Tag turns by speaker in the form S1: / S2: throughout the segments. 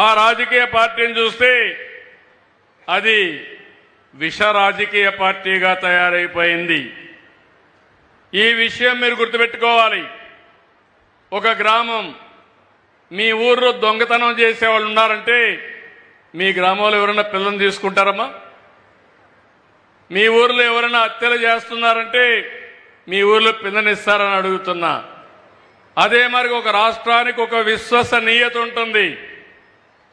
S1: ఆ రాజకీయ పార్టీని చూస్తే అది విష రాజకీయ పార్టీగా తయారైపోయింది. ఈ విషయం మీరు గుర్తుపెట్టుకోవాలి. ఒక గ్రామం, మీ ఊర్లో దొంగతనం చేసేవాళ్ళు ఉన్నారంటే మీ గ్రామంలో ఎవరైనా పిల్లల్ని తీసుకుంటారమ్మా? మీ ఊర్లో ఎవరైనా హత్యలు చేస్తున్నారంటే మీ ఊర్లో పిల్లనిస్తారని అడుగుతున్నా. అదే మరి ఒక రాష్ట్రానికి ఒక విశ్వసనీయత ఉంటుంది,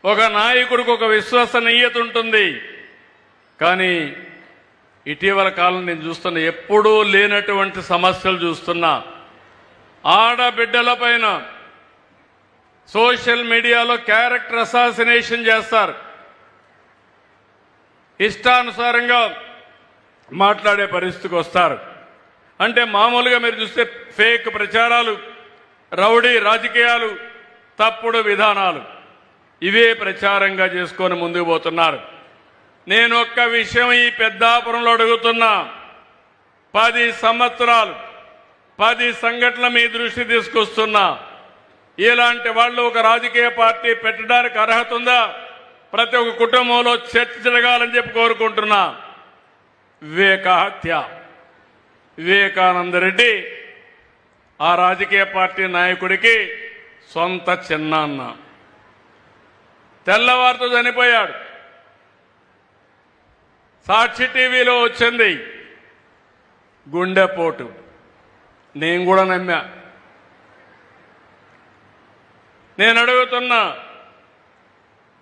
S1: ఒక నాయకుడికి ఒక విశ్వసనీయత ఉంటుంది. కానీ ఇటీవల కాలం నేను చూస్తున్నా, ఎప్పుడూ లేనటువంటి సమస్యలు చూస్తున్నా. ఆడబిడ్డల పైన సోషల్ మీడియాలో క్యారెక్టర్ అసాసినేషన్ చేస్తారు, ఇష్టానుసారంగా మాట్లాడే పరిస్థితికి వస్తారు. అంటే మామూలుగా మీరు చూస్తే ఫేక్ ప్రచారాలు, రౌడీ రాజకీయాలు, తప్పుడు విధానాలు, ఇవే ప్రచారంగా చేసుకొని ముందుకు పోతున్నారు. నేను ఒక్క విషయం ఈ పెద్దాపురంలో అడుగుతున్నా. 10 సంవత్సరాలు 10 సంఘటనలు మీ దృష్టి తీసుకొస్తున్నా. ఇలాంటి వాళ్ళు ఒక రాజకీయ పార్టీ పెట్టడానికి అర్హత ఉందా? ప్రతి ఒక్క కుటుంబంలో చర్చ జరగాలని చెప్పి కోరుకుంటున్నా. వివేక హత్య, వివేకానంద రెడ్డి ఆ రాజకీయ పార్టీ నాయకుడికి సొంత చిన్నాన్న, తెల్లవారితో చనిపోయాడు. సాక్షి టీవీలో వచ్చింది గుండెపోటు. నేను కూడా నమ్మా. నేను అడుగుతున్నా,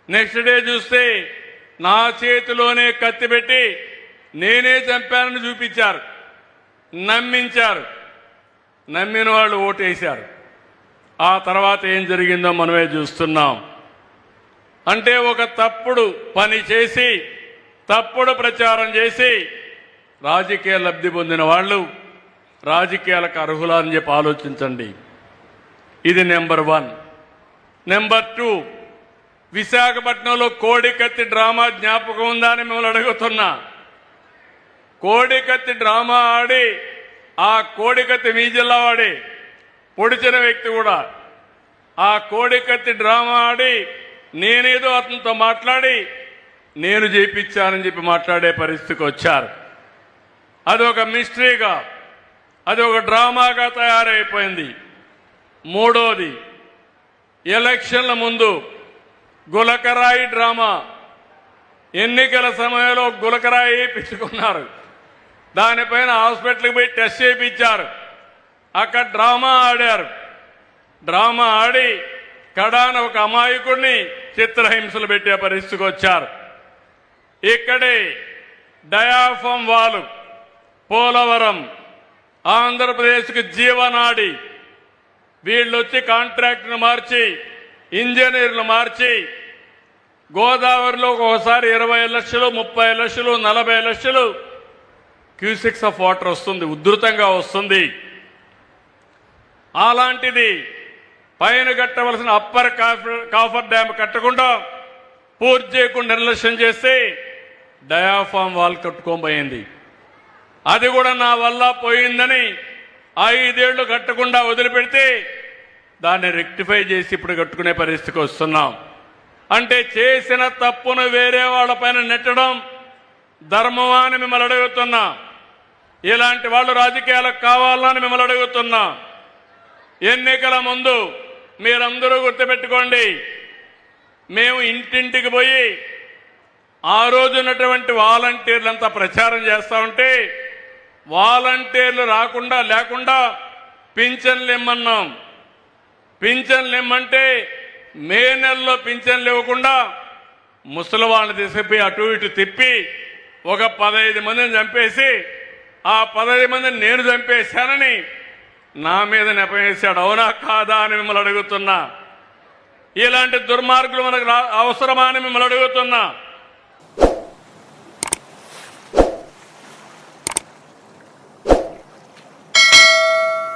S1: నెక్స్ట్ డే చూస్తే నా చేతిలోనే కత్తి పెట్టి నేనే చంపానని చూపించారు, నమ్మించారు. నమ్మిన వాళ్ళు ఓటేశారు. ఆ తర్వాత ఏం జరిగిందో మనమే చూస్తున్నాం. అంటే ఒక తప్పుడు పని చేసి, తప్పుడు ప్రచారం చేసి రాజకీయ లబ్ధి పొందిన వాళ్ళు రాజకీయాలకు అర్హులా అని చెప్పి ఆలోచించండి. ఇది నెంబర్ 1. నెంబర్ 2, విశాఖపట్నంలో కోడికత్తి డ్రామా జ్ఞాపకం ఉందా అని మిమ్మల్ని అడుగుతున్నా. కోడికత్తి డ్రామా ఆడి ఆ కోడికత్తి మీ జిల్లా వాడి పొడిచిన వ్యక్తి కూడా ఆ కోడికత్తి డ్రామా ఆడి నేనేదో అతనితో మాట్లాడి నేను చేయించానని చెప్పి మాట్లాడే పరిస్థితికి వచ్చారు. అది ఒక మిస్టరీగా, అది ఒక డ్రామాగా తయారైపోయింది. 3వది, ఎలక్షన్ల ముందు గులకరాయి డ్రామా. ఎన్నికల సమయంలో గులకరాయి వేయించుకున్నారు. దానిపైన హాస్పిటల్కి పోయి టెస్ట్ చేయించారు. అక్కడ డ్రామా ఆడారు. డ్రామా ఆడి కడాన ఒక అమాయకుడిని చిత్రహింసలు పెట్టే పరిస్థితికి వచ్చారు. ఇక్కడే డయాఫామ్ వాలు, పోలవరం, ఆంధ్రప్రదేశ్కి జీవనాడి. వీళ్ళొచ్చి కాంట్రాక్ట్ను మార్చి, ఇంజనీర్లు మార్చి, గోదావరిలో ఒకసారి 20 లక్షలు, 30 లక్షలు, 40 లక్షలు క్యూసెక్స్ ఆఫ్ వాటర్ వస్తుంది, ఉధృతంగా వస్తుంది. అలాంటిది పైన కట్టవలసిన అప్పర్ కాఫర్ డ్యామ్ కట్టకుండా, పూర్తి చేయకుండా నిర్లక్ష్యం చేస్తే డయాఫామ్ వాల్ కట్టుకోబోయింది. అది కూడా నా వల్ల పోయిందని 5 ఏళ్లు కట్టకుండా వదిలిపెడితే దాన్ని రెక్టిఫై చేసి ఇప్పుడు కట్టుకునే పరిస్థితికి వస్తున్నాం. అంటే చేసిన తప్పును వేరే వాళ్ళపైన నెట్టడం ధర్మమా అని మిమ్మల్ని అడుగుతున్నా. ఇలాంటి వాళ్ళు రాజకీయాలకు కావాలని మిమ్మల్ని అడుగుతున్నా. ఎన్నికల ముందు మీరందరూ గుర్తుపెట్టుకోండి, మేము ఇంటింటికి పోయి ఆ రోజు ఉన్నటువంటి వాలంటీర్లంతా ప్రచారం చేస్తా ఉంటే వాలంటీర్లు లేకుండా పింఛన్లు ఇమ్మన్నాం. పింఛన్లు ఇమ్మంటే మే నెలలో పింఛన్లు ఇవ్వకుండా ముసలి వాళ్ళని తీసుకుపోయి అటు ఇటు తిప్పి ఒక 15 మందిని చంపేసి ఆ 15 మందిని నేను చంపేశానని నా మీద నెపవేశాడు. అవునా కాదా అని మిమ్మల్ని అడుగుతున్నా. ఇలాంటి దుర్మార్గులు మనకు అవసరమా అని మిమ్మల్ని అడుగుతున్నా.